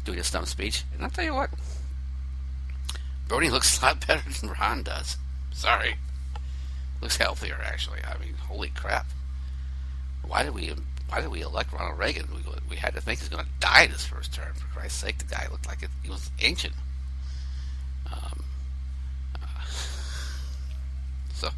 doing a stump speech. And I'll tell you what, Bernie looks a lot better than Ron does. Sorry. Looks healthier, actually. I mean, holy crap. Why did we elect Ronald Reagan? We had to think he's going to die this first term. For Christ's sake, the guy looked like he was ancient. Um, so,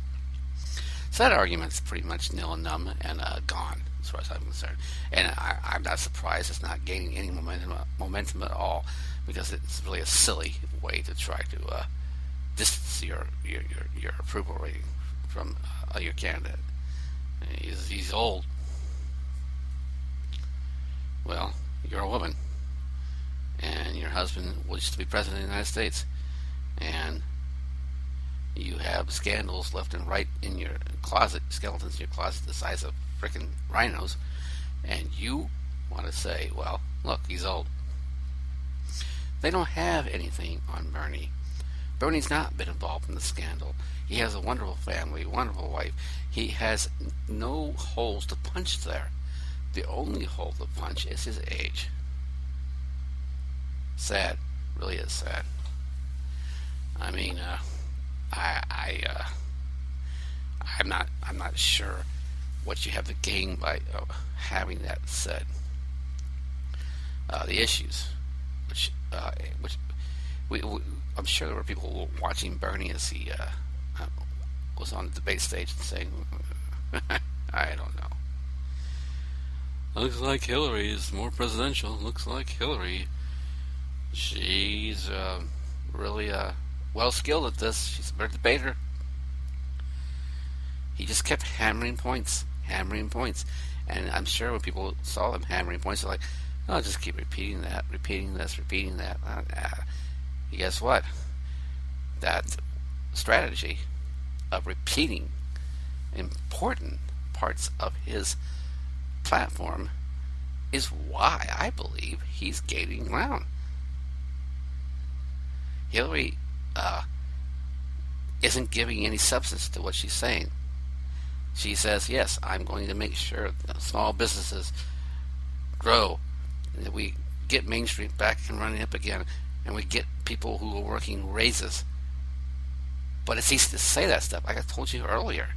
so that argument's pretty much nil and numb and gone, as far as I'm concerned. And I'm not surprised it's not gaining any momentum at all, because it's really a silly way to try to distance your approval rating from your candidate. He's old. Well, you're a woman, and your husband used to be president of the United States, and you have scandals left and right in your closet, skeletons in your closet the size of frickin' rhinos, and you want to say, well, look, he's old. They don't have anything on Bernie. Bernie's not been involved in the scandal. He has a wonderful family, wonderful wife. He has no holes to punch there. The only hole to punch is his age. Sad, really is sad. I mean, I'm not sure what you have to gain by having that said. The issues, which I'm sure there were people watching Bernie as he was on the debate stage and saying, I don't know. Looks like Hillary is more presidential. Looks like Hillary. She's really well skilled at this. She's a better debater. He just kept hammering points. And I'm sure when people saw him hammering points, they're like, oh, just keep repeating that, repeating this, repeating that. Guess what? That strategy of repeating important parts of his platform is why I believe he's gaining ground. Hillary isn't giving any substance to what she's saying. She says, yes, I'm going to make sure that small businesses grow, and that we get Main Street back and running up again, and we get people who are working raises. But it's easy to say that stuff, like I told you earlier,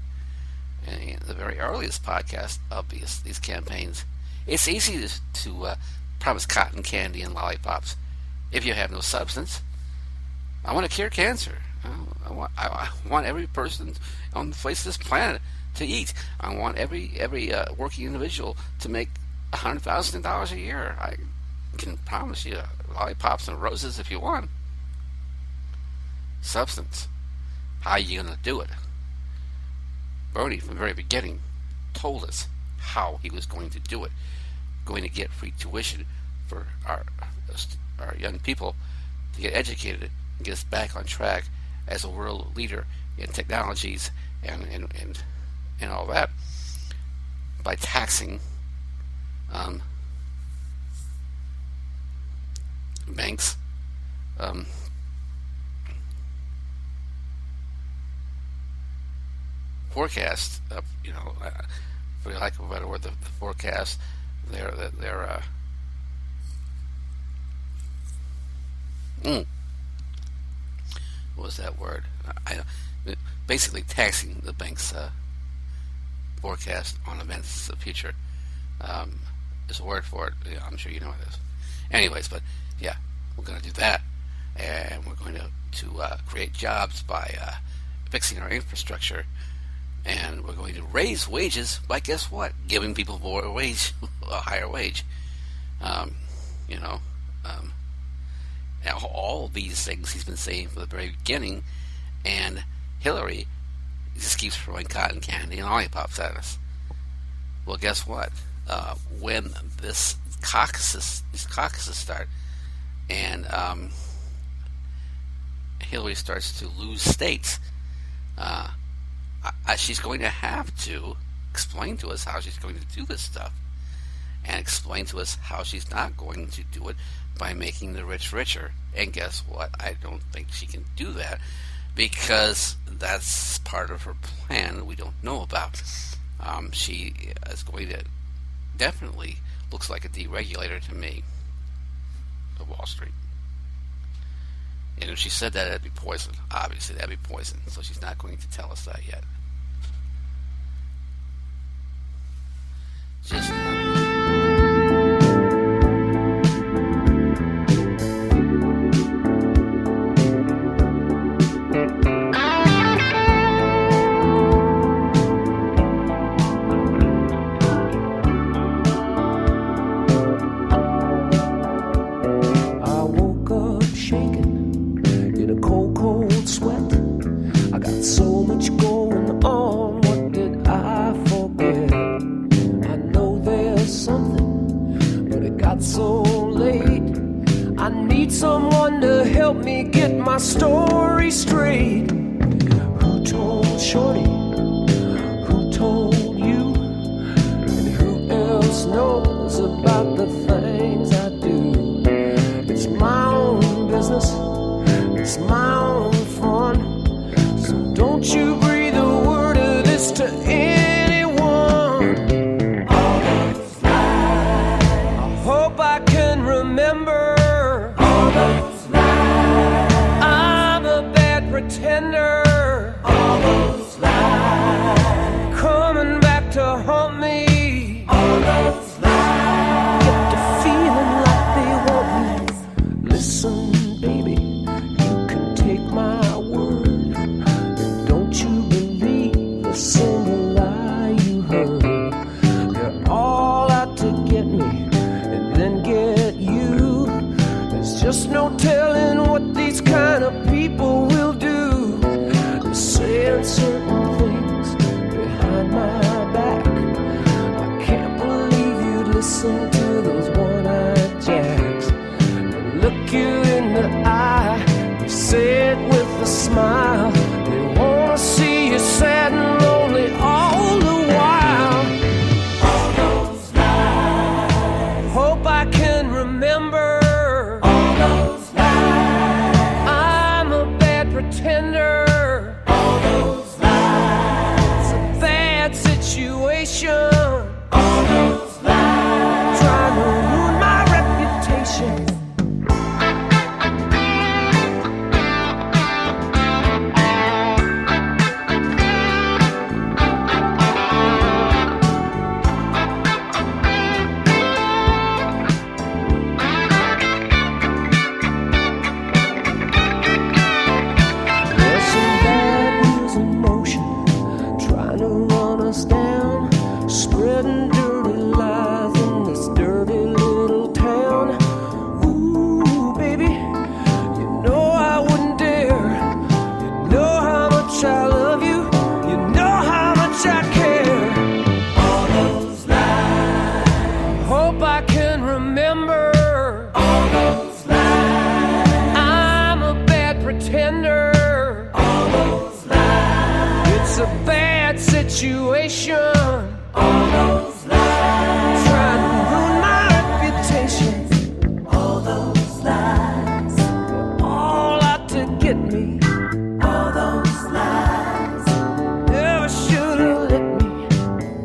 in the very earliest podcast of these campaigns. It's easy to promise cotton candy and lollipops if you have no substance. I want to cure cancer. I want every person on the face of this planet to eat. I want every working individual to make $100,000 a year. I can promise you lollipops and roses if you want. Substance. How are you going to do it? Bernie, from the very beginning, told us how he was going to do it. Going to get free tuition for our young people to get educated and get us back on track as a world leader in technologies and all that by taxing banks, forecast, for lack of a better word, the forecast, they're what was that word? Basically taxing the bank's forecast on events of the future. There's a word for it. Yeah, I'm sure you know what it is. Anyways, but yeah, we're going to do that, and we're going to create jobs by fixing our infrastructure, and we're going to raise wages by, guess what? Giving people a higher wage. All these things he's been saying from the very beginning, and Hillary just keeps throwing cotton candy and lollipops at us. Well, guess what? When these caucuses start, and Hillary starts to lose states, she's going to have to explain to us how she's going to do this stuff, and explain to us how she's not going to do it by making the rich richer. And guess what? I don't think she can do that, because that's part of her plan we don't know about. She is going to definitely looks like a deregulator to me. Wall Street. And if she said that, that'd be poison. Obviously, that'd be poison. So she's not going to tell us that yet. Just so late. I need someone to help me get my story straight. Who told Shorty? Who told you? And who else knows about the things I do? It's my own business, it's my own fun. So don't you breathe a word of this to anyone. I can remember all those lies. I'm a bad pretender. All those lies coming back to haunt me. All those lies get the feeling like they want me. Listen, baby, you can take my word, and don't you believe a single lie you heard. They're all out to get me. Then get you. There's just no telling what these kind of people will do. They're saying certain things behind my back. I can't believe you'd listen to those one-eyed jacks. They look you in the eye, they say it with a smile. They wanna see you sad and lonely all the while. I can remember all those lies. I'm a bad pretender. All those lies. It's a bad situation. All those lies. Trying to ruin my reputation. It's a bad situation. All those lies trying to ruin my reputation. All those lies, they're all out to get me. All those lies never should have let me.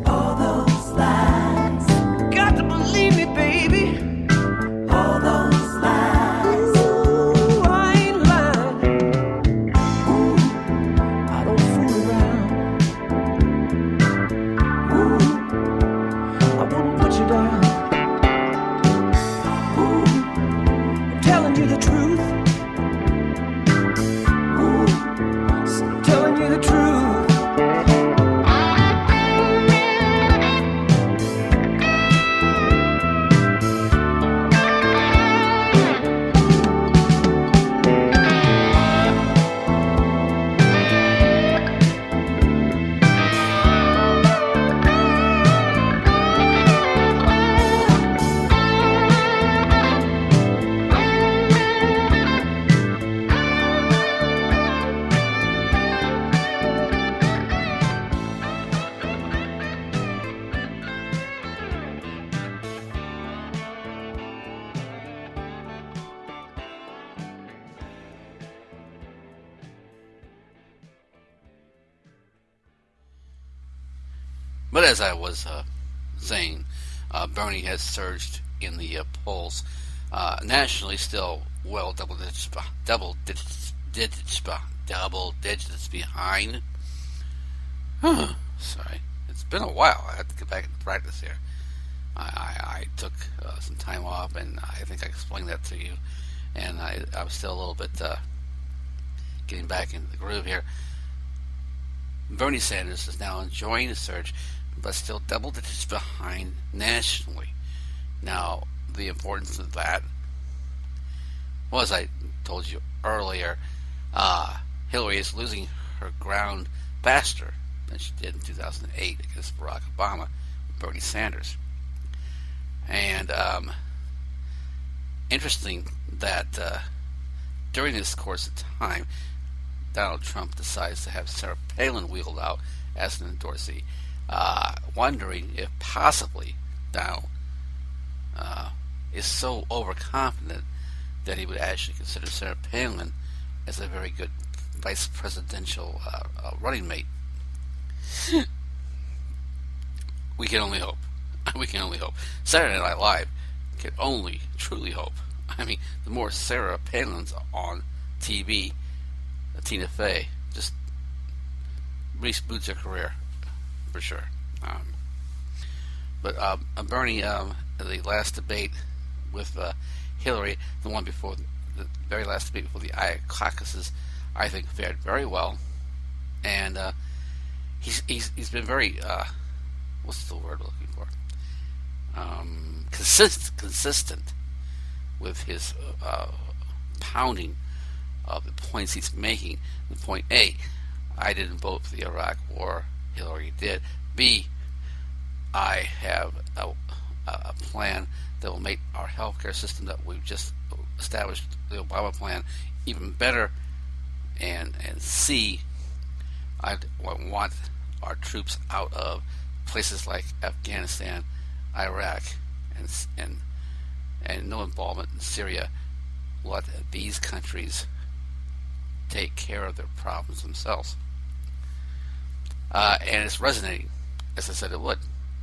All those lies, got to believe me, baby. All those lies. Ooh, I ain't lying. Ooh, I don't fool around. I wouldn't put you down. Ooh, I'm telling you the truth. Ooh, so I'm telling you the truth. But as I was saying, Bernie has surged in the polls. Nationally, still well double digits behind. Sorry, it's been a while. I have to get back into practice here. I took some time off, and I think I explained that to you. And I was still a little bit getting back into the groove here. Bernie Sanders is now enjoying the surge, but still double digits behind nationally. Now, the importance of that was, I told you earlier, Hillary is losing her ground faster than she did in 2008 against Barack Obama with Bernie Sanders. And interesting that during this course of time, Donald Trump decides to have Sarah Palin wheeled out as an endorsee, wondering if possibly Donald is so overconfident that he would actually consider Sarah Palin as a very good vice presidential running mate. We can only hope. We can only hope. Saturday Night Live can only truly hope. I mean, the more Sarah Palin's on TV, Tina Fey just reboots her career for sure. But Bernie, the last debate with Hillary, the one before the very last debate before the Iowa caucuses, I think fared very well, and he's been very what's the word we're looking for? Consistent with his pounding of the points he's making. The point A, I didn't vote for the Iraq War, Hillary did. B, I have a plan that will make our healthcare system that we've just established, the Obama plan, even better. And C, I want our troops out of places like Afghanistan, Iraq, and no involvement in Syria. Let these countries take care of their problems themselves. And it's resonating, as I said it would,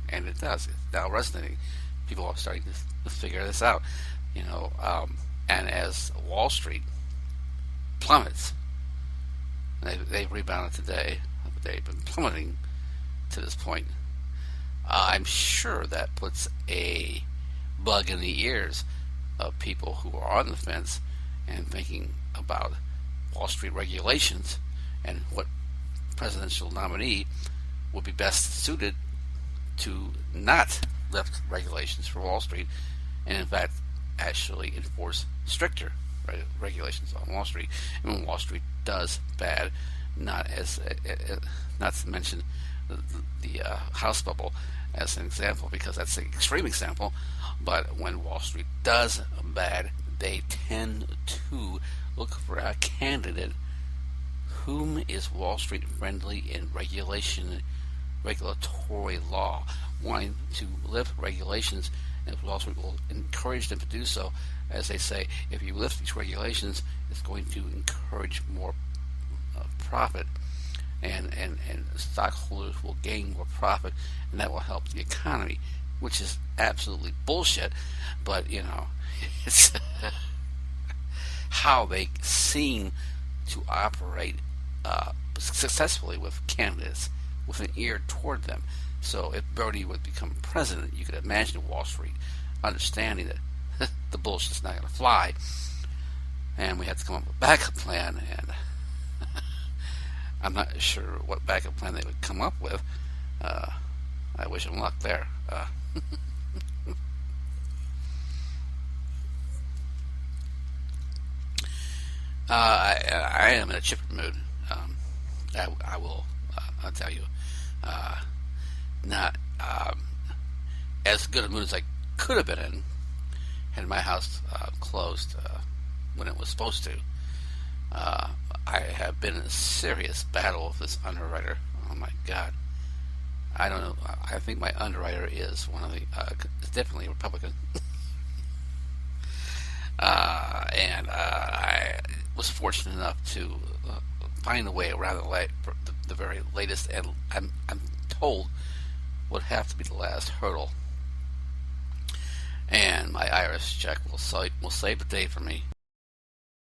and it does. It's now resonating. People are starting to figure this out, and as Wall Street plummets, they've rebounded today, but they've been plummeting to this point. I'm sure that puts a bug in the ears of people who are on the fence and thinking about Wall Street regulations and what presidential nominee would be best suited to not lift regulations for Wall Street, and in fact actually enforce stricter regulations on Wall Street. And when Wall Street does bad, not to mention the house bubble as an example, because that's an extreme example, but when Wall Street does bad, they tend to look for a candidate whom is Wall Street friendly in regulatory law, wanting to lift regulations, and Wall Street will encourage them to do so. As they say, if you lift these regulations, it's going to encourage more profit, and stockholders will gain more profit, and that will help the economy, which is absolutely bullshit. But it's how they seem to operate successfully with candidates with an ear toward them. So if Bernie would become president, you could imagine Wall Street understanding that the bullshit's not going to fly, and we have to come up with a backup plan. And I'm not sure what backup plan they would come up with. I wish them luck there. I am in a chipper mood. I will. I'll tell you. Not as good a mood as I could have been in had my house closed when it was supposed to. I have been in a serious battle with this underwriter. Oh my God. I don't know. I think my underwriter is one of the, is definitely a Republican. And I was fortunate enough to find a way around the very latest, and I'm told would have to be the last hurdle. and my IRS check will save the day for me.